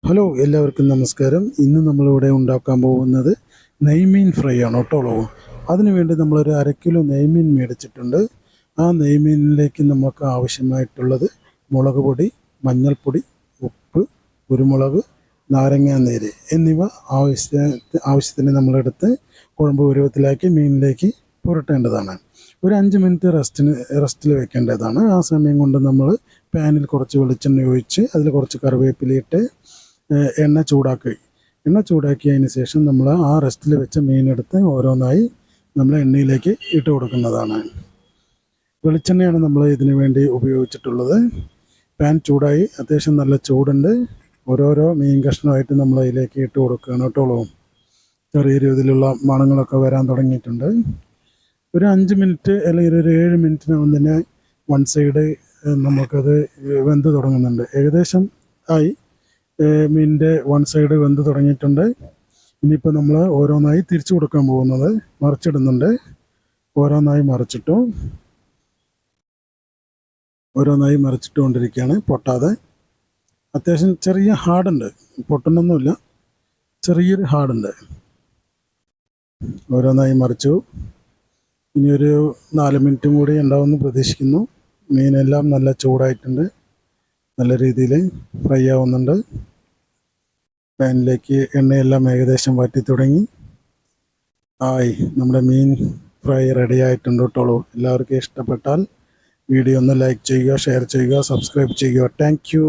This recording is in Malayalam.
ഹലോ എല്ലാവർക്കും നമസ്കാരം. ഇന്ന് നമ്മളിവിടെ ഉണ്ടാക്കാൻ പോകുന്നത് നെയ്മീൻ ഫ്രൈ ആണ് കേട്ടോ. അതിനുവേണ്ടി നമ്മളൊരു 1/2 കിലോ നെയ്മീൻ മേടിച്ചിട്ടുണ്ട്. ആ നെയ്മീനിലേക്ക് നമുക്ക് ആവശ്യമായിട്ടുള്ളത് മുളക് പൊടി, മഞ്ഞൾപ്പൊടി, ഉപ്പ്, കുരുമുളക്, നാരങ്ങാനീര് എന്നിവ ആവശ്യത്തിന് നമ്മളെടുത്ത് കുഴമ്പ് പരുവത്തിലാക്കി മീനിലേക്ക് പുരട്ടേണ്ടതാണ്. ഒരു 5 മിനിറ്റ് റെസ്റ്റിൽ വെക്കേണ്ടതാണ്. ആ സമയം കൊണ്ട് നമ്മൾ പാനിൽ കുറച്ച് വെളിച്ചെണ്ണ ഒഴിച്ച് അതിൽ കുറച്ച് കറിവേപ്പിലയിട്ട് എണ്ണ ചൂടാക്കിയതിന് ശേഷം നമ്മൾ ആ റെസ്റ്റിൽ വെച്ച മീനെടുത്ത് ഓരോന്നായി നമ്മൾ എണ്ണയിലേക്ക് ഇട്ട് കൊടുക്കുന്നതാണ്. വെളിച്ചെണ്ണയാണ് നമ്മൾ ഇതിനു വേണ്ടി ഉപയോഗിച്ചിട്ടുള്ളത്. പാൻ ചൂടായി, അത്യാവശ്യം നല്ല ചൂടുണ്ട്. ഓരോരോ മീൻ കഷ്ണമായിട്ട് നമ്മൾ അതിലേക്ക് ഇട്ട് കൊടുക്കുകയാണ് കേട്ടോളൂ. ചെറിയ രീതിയിലുള്ള മണങ്ങളൊക്കെ വരാൻ തുടങ്ങിയിട്ടുണ്ട്. ഒരു 5 മിനിറ്റ് അല്ലെങ്കിൽ ഒരു 7 മിനിറ്റിനകം തന്നെ വൺ സൈഡ് നമുക്കത് വെന്ത് തുടങ്ങുന്നുണ്ട്. ഏകദേശം ആയി, മീനിൻ്റെ വൺ സൈഡ് വെന്ത് തുടങ്ങിയിട്ടുണ്ട്. ഇനിയിപ്പോൾ നമ്മൾ ഓരോന്നായി തിരിച്ചു കൊടുക്കാൻ പോകുന്നത്, മറിച്ചിടുന്നുണ്ട്. ഓരോന്നായി മറിച്ചിട്ടുകൊണ്ടിരിക്കുകയാണ്, പൊട്ടാതെ. അത്യാവശ്യം ചെറിയ ഹാർഡുണ്ട്, പൊട്ടുന്നൊന്നുമില്ല, ചെറിയൊരു ഹാർഡുണ്ട്. ഓരോന്നായി മറിച്ചു. ഇനിയൊരു 4 മിനിറ്റും കൂടി ഉണ്ടാവുമെന്ന് പ്രതീക്ഷിക്കുന്നു. മീനെല്ലാം നല്ല ചൂടായിട്ടുണ്ട്, നല്ല രീതിയിൽ ഫ്രൈ ആവുന്നുണ്ട്. പാനിലേക്ക് എണ്ണയെല്ലാം ഏകദേശം വറ്റി തുടങ്ങി. നമ്മുടെ മീൻ ഫ്രൈ റെഡി ആയിട്ടുണ്ട് കേട്ടോളൂ. എല്ലാവർക്കും ഇഷ്ടപ്പെട്ടാൽ വീഡിയോ ഒന്ന് ലൈക്ക് ചെയ്യുക, ഷെയർ ചെയ്യുക, സബ്സ്ക്രൈബ് ചെയ്യുക. Thank you.